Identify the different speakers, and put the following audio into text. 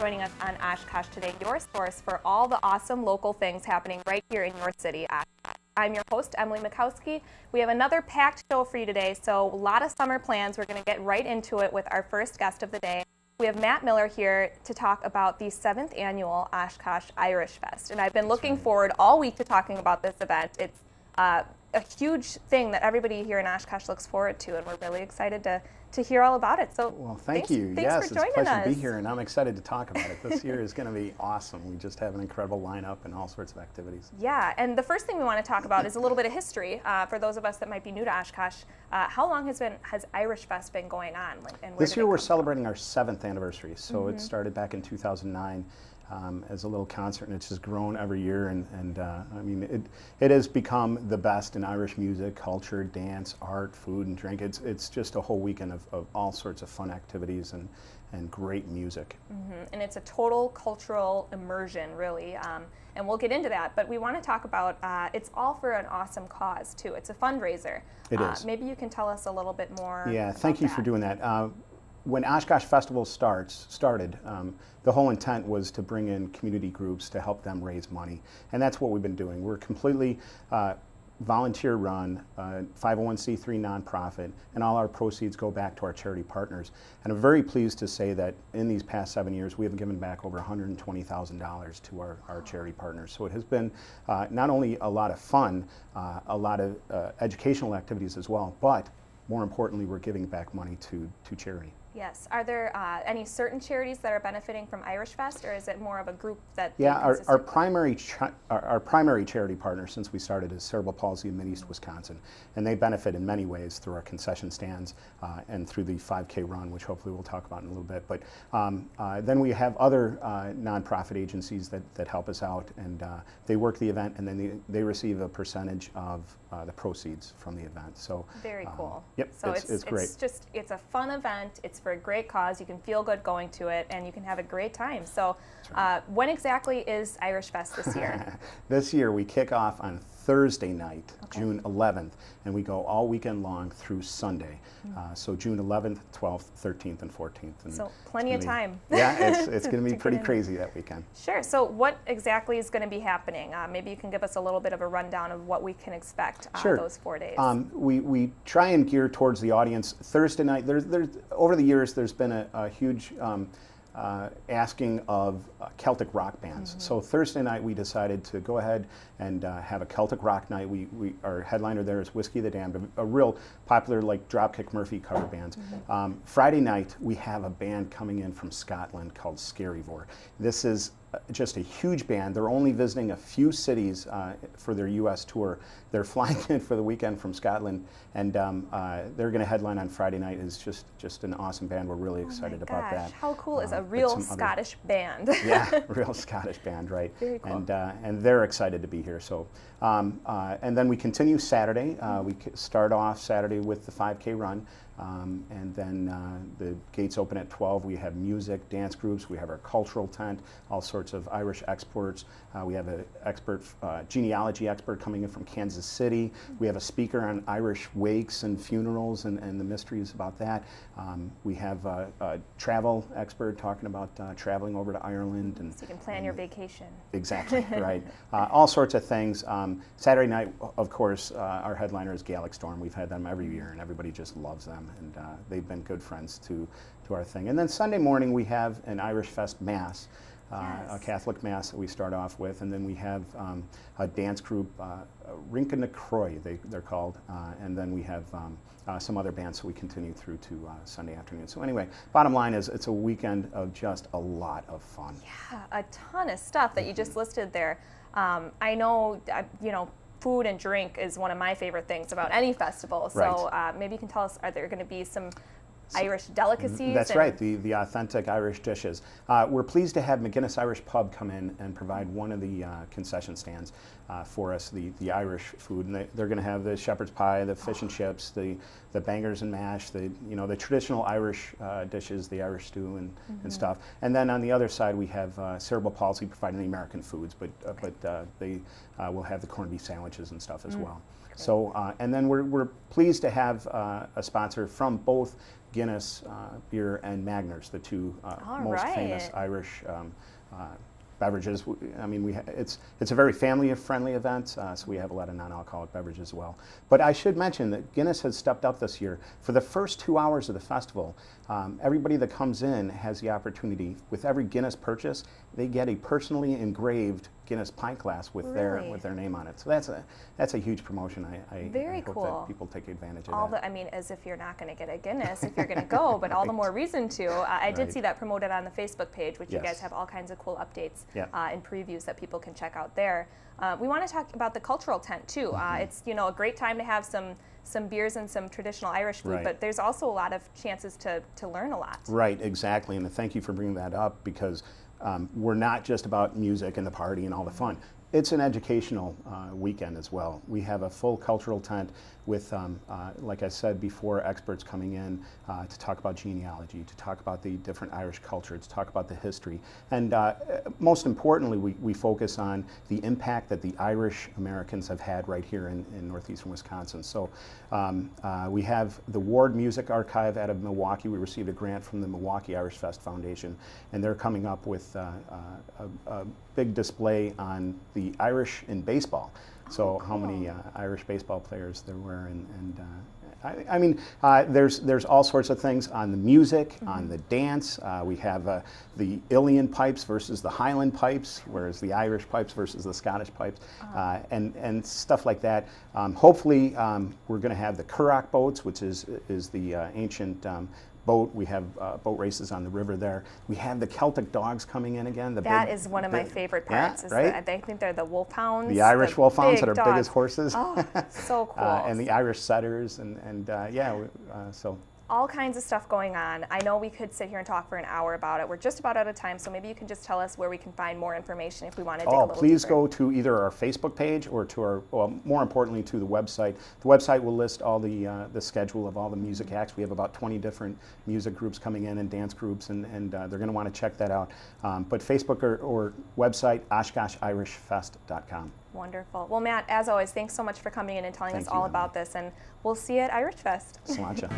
Speaker 1: joining us on Oshkosh Today, your source for all the awesome local things happening right here in your city, Oshkosh. I'm your host, Emily Mikowski. We have another packed show for you today, so a lot of summer plans. We're going to get right into it with our first guest of the day. We have Matt Miller here to talk about the 7th annual Oshkosh Irish Fest, and I've been looking forward all week to talking about this event. It's a huge thing that everybody here in Oshkosh looks forward to, and we're really excited to hear all about it. So,
Speaker 2: well, thank you.
Speaker 1: Thanks
Speaker 2: yes,
Speaker 1: for joining
Speaker 2: it's a pleasure
Speaker 1: us.
Speaker 2: to be here, and I'm excited to talk about it. This year is going to be awesome. We just have an incredible lineup and all sorts of activities.
Speaker 1: Yeah, and the first thing we want to talk about is a little bit of history for those of us that might be new to Oshkosh. How long has Irish Fest been going on? And
Speaker 2: this year we're celebrating our 7th anniversary. So it started back in 2009. As a little concert, and it's just grown every year, and I mean it has become the best in Irish music, culture, dance, art, food, and drink. It's just a whole weekend of all sorts of fun activities and great music.
Speaker 1: And it's a total cultural immersion, really, and we'll get into that, but we want to talk about it's all for an awesome cause too. It's a fundraiser.
Speaker 2: It is.
Speaker 1: Maybe you can tell us a little bit more.
Speaker 2: Yeah, thank you for doing that. When Oshkosh Festival started, the whole intent was to bring in community groups to help them raise money, and that's what we've been doing. We're completely volunteer-run, 501c3 nonprofit, and all our proceeds go back to our charity partners. And I'm very pleased to say that in these past 7 years, we have given back over $120,000 to our charity partners. So it has been not only a lot of fun, a lot of educational activities as well, but more importantly, we're giving back money to charity.
Speaker 1: Yes. Are there any certain charities that are benefiting from Irish Fest, or is it more of a group that?
Speaker 2: Yeah, our primary charity partner since we started is Cerebral Palsy in Mid-East Wisconsin, and they benefit in many ways through our concession stands and through the 5K run, which hopefully we'll talk about in a little bit. But then we have other nonprofit agencies that help us out, and they work the event, and then they receive a percentage of the proceeds from the event. So
Speaker 1: very cool.
Speaker 2: Yep.
Speaker 1: So
Speaker 2: it's great.
Speaker 1: It's a fun event. It's for a great cause. You can feel good going to it, and you can have a great time. So when exactly is Irish Fest this year?
Speaker 2: This year we kick off on Thursday night, June 11th, and we go all weekend long through Sunday. So June 11th, 12th, 13th, and 14th. And
Speaker 1: so plenty of time.
Speaker 2: Yeah, it's going to be pretty crazy that weekend.
Speaker 1: Sure. So what exactly is going to be happening? Maybe you can give us a little bit of a rundown of what we can expect those 4 days.
Speaker 2: We try and gear towards the audience. Thursday night, over the years, there's been a huge asking of Celtic rock bands. So Thursday night we decided to go ahead and have a Celtic rock night. Our headliner there is Whiskey the Damned, a real popular like Dropkick Murphy cover bands. Friday night we have a band coming in from Scotland called Scaryvore. This is just a huge band. They're only visiting a few cities for their U.S. tour. They're flying in for the weekend from Scotland, and they're going to headline on Friday night. It's just an awesome band. We're really excited about that.
Speaker 1: How cool is a real Scottish band?
Speaker 2: Yeah, real Scottish band, right?
Speaker 1: Very cool.
Speaker 2: And they're excited to be here. So, and then we continue Saturday. We start off Saturday with the 5K run. And then the gates open at 12. We have music, dance groups. We have our cultural tent, all sorts of Irish experts. We have an genealogy expert coming in from Kansas City. We have a speaker on Irish wakes and funerals and the mysteries about that. We have a travel expert talking about traveling over to Ireland.
Speaker 1: So you can plan your vacation.
Speaker 2: Exactly, right. All sorts of things. Saturday night, of course, our headliner is Gaelic Storm. We've had them every year, and everybody just loves them. And they've been good friends to our thing. And then Sunday morning we have an Irish Fest Mass, a Catholic Mass that we start off with, and then we have a dance group, Rinka na Croy, they're called, and then we have some other bands, so we continue through to Sunday afternoon. So anyway, bottom line is it's a weekend of just a lot of fun.
Speaker 1: Yeah, a ton of stuff that you just listed there. I know, food and drink is one of my favorite things about any festival. So maybe you can tell us, are there going to be some Irish delicacies?
Speaker 2: That's right, the authentic Irish dishes. We're pleased to have McGinnis Irish Pub come in and provide one of the concession stands for us, the Irish food. And they're going to have the shepherd's pie, the fish and chips, the bangers and mash, the traditional Irish dishes, the Irish stew and stuff. And then on the other side we have Cerebral Palsy providing the American foods, but they will have the corned beef sandwiches and stuff as well. So, and then we're pleased to have a sponsor from both Guinness beer and Magners, the two most famous Irish beverages. I mean, it's a very family-friendly event, so we have a lot of non-alcoholic beverages as well. But I should mention that Guinness has stepped up this year. For the first 2 hours of the festival, everybody that comes in has the opportunity, with every Guinness purchase, they get a personally engraved Guinness pint glass with their name on it. So that's a huge promotion. I hope that people take advantage of that.
Speaker 1: I mean, as if you're not going to get a Guinness if you're going to go, but all the more reason to. I did see that promoted on the Facebook page, which you guys have all kinds of cool updates and previews that people can check out there. We want to talk about the cultural tent too. It's a great time to have some beers and some traditional Irish food, but there's also a lot of chances to learn a lot.
Speaker 2: Right, exactly, and thank you for bringing that up, because we're not just about music and the party and all the fun. It's an educational weekend as well. We have a full cultural tent with, like I said before, experts coming in to talk about genealogy, to talk about the different Irish culture, to talk about the history. And most importantly, we focus on the impact that the Irish Americans have had right here in northeastern Wisconsin. So we have the Ward Music Archive out of Milwaukee. We received a grant from the Milwaukee Irish Fest Foundation, and they're coming up with a big display on the Irish in baseball. So how many Irish baseball players there were, and I mean, there's all sorts of things on the music, on the dance. We have the Ilian pipes versus the Highland pipes, whereas the Irish pipes versus the Scottish pipes, and stuff like that. Hopefully, we're going to have the Curragh boats, which is the ancient boat. We have boat races on the river there. We have the Celtic dogs coming in again.
Speaker 1: That is one of my favorite parts.
Speaker 2: Right?
Speaker 1: I think they're the wolfhounds.
Speaker 2: The Irish wolfhounds that are big as horses.
Speaker 1: Oh, so cool.
Speaker 2: And the Irish setters, and so.
Speaker 1: All kinds of stuff going on. I know we could sit here and talk for an hour about it. We're just about out of time, so maybe you can just tell us where we can find more information if we want to dig a little
Speaker 2: please
Speaker 1: deeper.
Speaker 2: go to either our Facebook page or to our, well, more importantly, to the website. The website will list all the schedule of all the music acts. We have about 20 different music groups coming in and dance groups, and they're going to want to check that out. But Facebook or website, OshkoshIrishFest.com.
Speaker 1: Wonderful. Well, Matt, as always, thanks so much for coming in and telling us all about this, and we'll see you at Irish Fest.
Speaker 2: Sláinte.